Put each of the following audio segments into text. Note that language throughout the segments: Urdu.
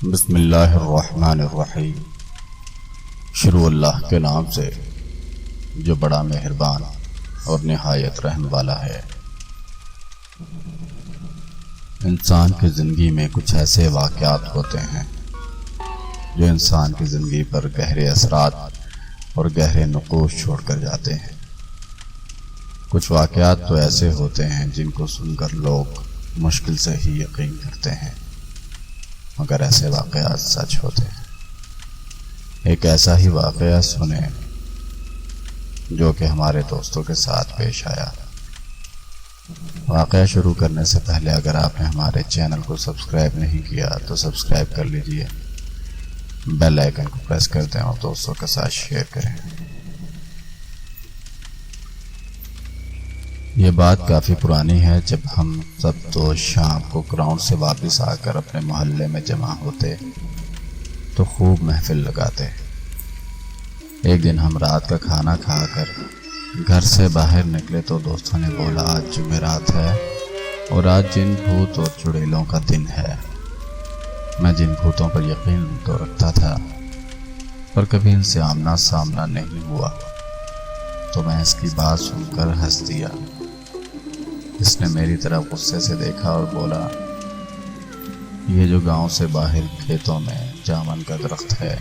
بسم اللہ الرحمن الرحیم۔ شروع اللہ کے نام سے جو بڑا مہربان اور نہایت رحم والا ہے۔ انسان کی زندگی میں کچھ ایسے واقعات ہوتے ہیں جو انسان کی زندگی پر گہرے اثرات اور گہرے نقوش چھوڑ کر جاتے ہیں۔ کچھ واقعات تو ایسے ہوتے ہیں جن کو سن کر لوگ مشکل سے ہی یقین کرتے ہیں، مگر ایسے واقعات سچ ہوتے ہیں۔ ایک ایسا ہی واقعہ سنیں جو کہ ہمارے دوستوں کے ساتھ پیش آیا۔ واقعہ شروع کرنے سے پہلے اگر آپ نے ہمارے چینل کو سبسکرائب نہیں کیا تو سبسکرائب کر لیجئے، بیل آئیکن کو پریس کر دیں اور دوستوں کے ساتھ شیئر کریں۔ یہ بات کافی پرانی ہے، جب ہم سب دوست شام کو گراؤنڈ سے واپس آ کر اپنے محلے میں جمع ہوتے تو خوب محفل لگاتے۔ ایک دن ہم رات کا کھانا کھا کر گھر سے باہر نکلے تو دوستوں نے بولا آج جمعرات ہے اور آج جن بھوت اور چڑیلوں کا دن ہے۔ میں جن بھوتوں پر یقین تو رکھتا تھا پر کبھی ان سے آمنا سامنا نہیں ہوا، تو میں اس کی بات سن کر ہنس دیا۔ اس نے میری طرف غصے سے دیکھا اور بولا یہ جو گاؤں سے باہر کھیتوں میں جامن کا درخت ہے،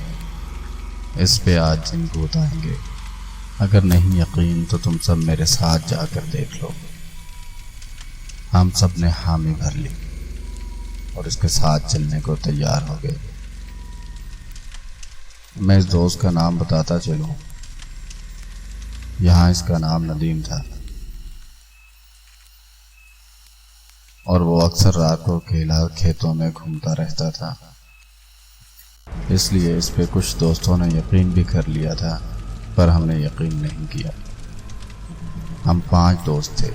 اس پہ آج جن بھوت آئیں گے۔ اگر نہیں یقین تو تم سب میرے ساتھ جا کر دیکھ لو۔ ہم سب نے حامی بھر لی اور اس کے ساتھ چلنے کو تیار ہو گئے۔ میں اس دوست کا نام بتاتا چلوں، یہاں اس کا نام ندیم تھا اور وہ اکثر رات کو اکیلا کھیتوں میں گھومتا رہتا تھا، اس لیے اس پہ کچھ دوستوں نے یقین بھی کر لیا تھا پر ہم نے یقین نہیں کیا۔ ہم 5 دوست تھے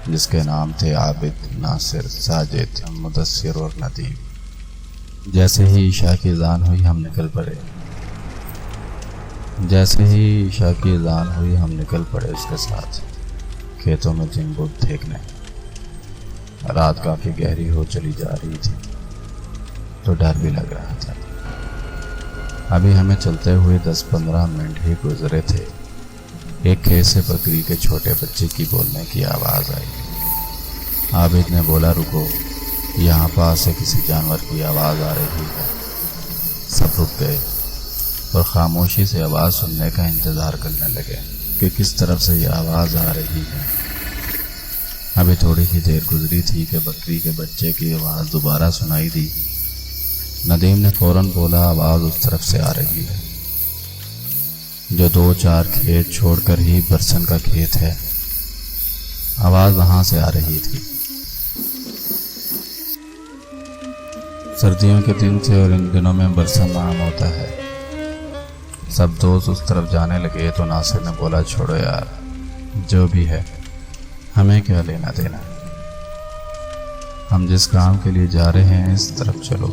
جس کے نام تھے عابد، ناصر، ساجد، مدثر اور ندیم۔ جیسے ہی عشاء کی اذان ہوئی ہم نکل پڑے اس کے ساتھ کھیتوں میں جن بھوت دیکھنے۔ رات کافی گہری ہو چلی جا رہی تھی تو ڈر بھی لگ رہا تھا۔ ابھی ہمیں چلتے ہوئے 10-15 منٹ ہی گزرے تھے، ایک کھیت سے بکری کے چھوٹے بچے کی بولنے کی آواز آئی۔ عابد نے بولا رکو، یہاں پاس سے کسی جانور کی آواز آ رہی ہے۔ سب رک گئے اور خاموشی سے آواز سننے کا انتظار کرنے لگے کہ کس طرف سے یہ آواز آ رہی ہے۔ ابھی تھوڑی ہی دیر گزری تھی کہ بکری کے بچے کی آواز دوبارہ سنائی دی۔ ندیم نے فوراً بولا آواز اس طرف سے آ رہی ہے جو 2-4 کھیت چھوڑ کر ہی برسن کا کھیت ہے، آواز وہاں سے آ رہی تھی۔ سردیوں کے دن تھے اور ان دنوں میں برسن عام ہوتا ہے۔ سب دوست اس طرف جانے لگے تو ناصر نے بولا چھوڑو یار، جو بھی ہے ہمیں کیا لینا دینا، ہم جس کام کے لیے جا رہے ہیں اس طرف چلو۔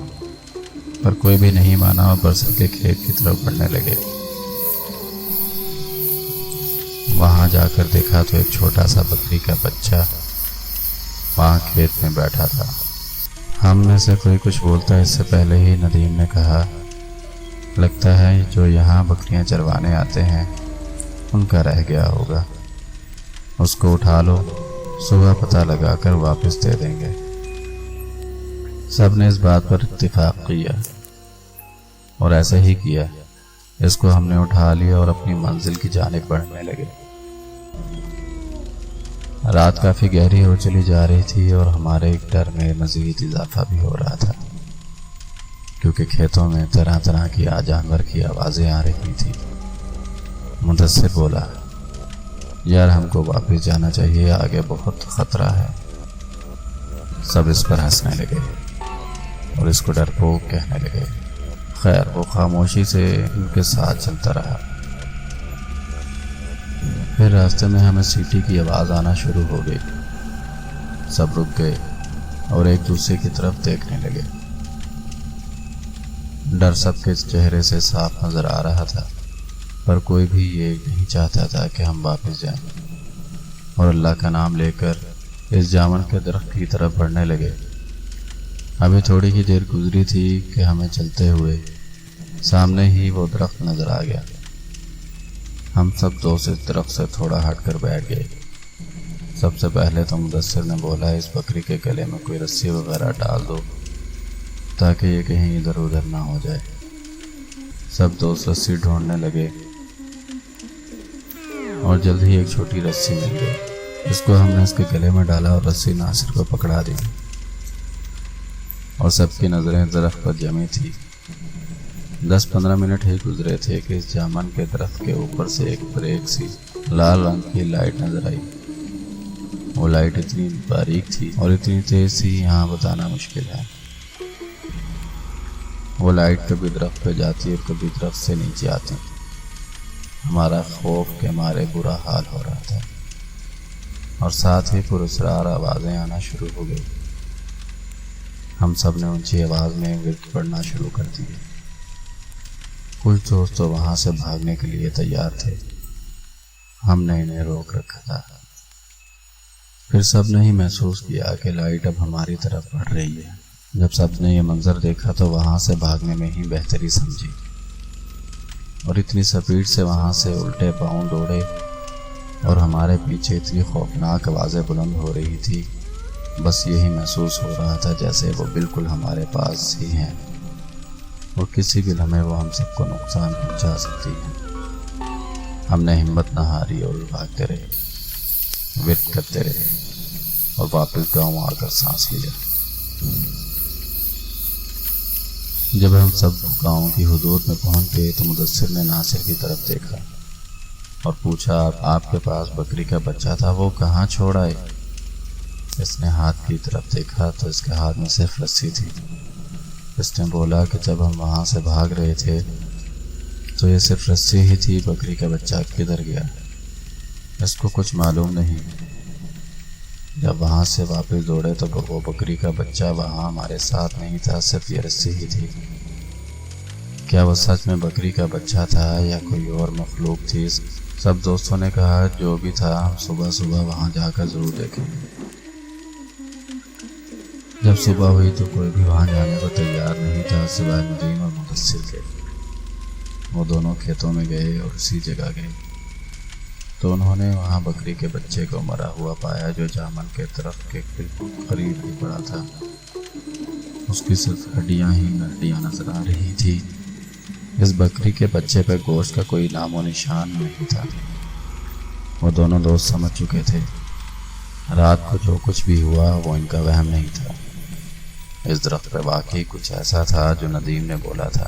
پر کوئی بھی نہیں مانا اور برسن کے کھیت کی طرف بڑھنے لگے۔ وہاں جا کر دیکھا تو ایک چھوٹا سا بکری کا بچہ وہاں کھیت میں بیٹھا تھا۔ ہم میں سے کوئی کچھ بولتا اس سے پہلے ہی ندیم نے کہا لگتا ہے جو یہاں بکریاں چروانے آتے ہیں ان کا رہ گیا ہوگا، اس کو اٹھا لو، صبح پتہ لگا کر واپس دے دیں گے۔ سب نے اس بات پر اتفاق کیا اور ایسا ہی کیا۔ اس کو ہم نے اٹھا لیا اور اپنی منزل کی جانب بڑھنے لگے۔ رات کافی گہری ہو چلی جا رہی تھی اور ہمارے ڈر میں مزید اضافہ بھی ہو رہا تھا، کیونکہ کھیتوں میں طرح طرح کی جانور کی آوازیں آ رہی تھی۔ مدثر بولا یار ہم کو واپس جانا چاہیے، آگے بہت خطرہ ہے۔ سب اس پر ہنسنے لگے اور اس کو ڈرپوک کہنے لگے۔ خیر وہ خاموشی سے ان کے ساتھ چلتا رہا۔ پھر راستے میں ہمیں سیٹی کی آواز آنا شروع ہو گئی۔ سب رک گئے اور ایک دوسرے کی طرف دیکھنے لگے۔ ڈر سب کے چہرے سے صاف نظر آ رہا تھا پر کوئی بھی یہ نہیں چاہتا تھا کہ ہم واپس جائیں، اور اللہ کا نام لے کر اس جامن کے درخت کی طرف بڑھنے لگے۔ ابھی تھوڑی ہی دیر گزری تھی کہ ہمیں چلتے ہوئے سامنے ہی وہ درخت نظر آ گیا۔ ہم سب دوست اس درخت سے تھوڑا ہٹ کر بیٹھ گئے۔ سب سے پہلے تو مدثر نے بولا، اس بکری کے گلے میں کوئی رسی وغیرہ ڈال دو تاکہ یہ کہیں ادھر ادھر نہ ہو جائے۔ سب دوست رسی ڈھونڈنے لگے اور جلد ہی ایک چھوٹی رسی مل گئی۔ اس کو ہم نے اس کے گلے میں ڈالا اور رسی ناصر کو پکڑا دی، اور سب کی نظریں درخت پر جمی تھی۔ 10-15 منٹ ہی گزرے تھے کہ اس جامن کے درخت کے اوپر سے ایک بریک سی لال رنگ کی لائٹ نظر آئی۔ وہ لائٹ اتنی باریک تھی اور اتنی تیز تھی، یہاں بتانا مشکل ہے۔ وہ لائٹ کبھی درخت پہ جاتی اور کبھی درخت سے نیچے آتی۔ ہمارا خوف کے مارے برا حال ہو رہا تھا، اور ساتھ ہی پراسرار آوازیں آنا شروع ہو گئی۔ ہم سب نے اونچی آواز میں ورد پڑھنا شروع کر دیے۔ کچھ دوست تو وہاں سے بھاگنے کے لیے تیار تھے، ہم نے انہیں روک رکھا تھا۔ پھر سب نے ہی محسوس کیا کہ لائٹ اب ہماری طرف بڑھ رہی ہے۔ جب سب نے یہ منظر دیکھا تو وہاں سے بھاگنے میں ہی بہتری سمجھی، اور اتنی سپیڈ سے وہاں سے الٹے پاؤں دوڑے، اور ہمارے پیچھے اتنی خوفناک آوازیں بلند ہو رہی تھی، بس یہی محسوس ہو رہا تھا جیسے وہ بالکل ہمارے پاس ہی ہیں اور کسی بھی لمحے وہ ہم سب کو نقصان پہنچا سکتی ہیں۔ ہم نے ہمت نہ ہاری اور بھاگتے رہے، ورد کرتے رہے، اور واپس گاؤں آ کر سانس لیا۔ جب ہم سب گاؤں کی حدود میں پہنچ گئے تو مدثر نے ناصر کی طرف دیکھا اور پوچھا، آپ کے پاس بکری کا بچہ تھا، وہ کہاں چھوڑ آئے؟ اس نے ہاتھ کی طرف دیکھا تو اس کے ہاتھ میں صرف رسی تھی۔ اس نے بولا کہ جب ہم وہاں سے بھاگ رہے تھے تو یہ صرف رسی ہی تھی، بکری کا بچہ کدھر گیا؟ اس کو کچھ معلوم نہیں۔ جب وہاں سے واپس دوڑے تو وہ بکری کا بچہ وہاں ہمارے ساتھ نہیں تھا، صرف یہ رسی ہی تھی۔ کیا وہ سچ میں بکری کا بچہ تھا یا کوئی اور مخلوق تھی؟ سب دوستوں نے کہا جو بھی تھا ہم صبح صبح وہاں جا کر ضرور دیکھیں گے۔ جب صبح ہوئی تو کوئی بھی وہاں جانے کو تیار نہیں تھا سوائے ندیم اور مدثر کے۔ وہ دونوں کھیتوں میں گئے اور اسی جگہ گئے تو انہوں نے وہاں بکری کے بچے کو مرا ہوا پایا، جو جامن کے درخت کے بالکل قریب ہی پڑا تھا۔ اس کی صرف ہڈیاں ہی ہڈیاں نظر آ رہی تھی۔ اس بکری کے بچے پہ گوشت کا کوئی نام و نشان نہیں تھا۔ وہ دونوں دوست سمجھ چکے تھے رات کو جو کچھ بھی ہوا وہ ان کا وہم نہیں تھا۔ اس درخت پہ واقعی کچھ ایسا تھا جو ندیم نے بولا تھا۔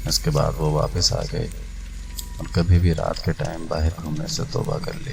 اس کے بعد وہ واپس آ گئے اور کبھی بھی رات کے ٹائم باہر گھومنے سے توبہ کر لی۔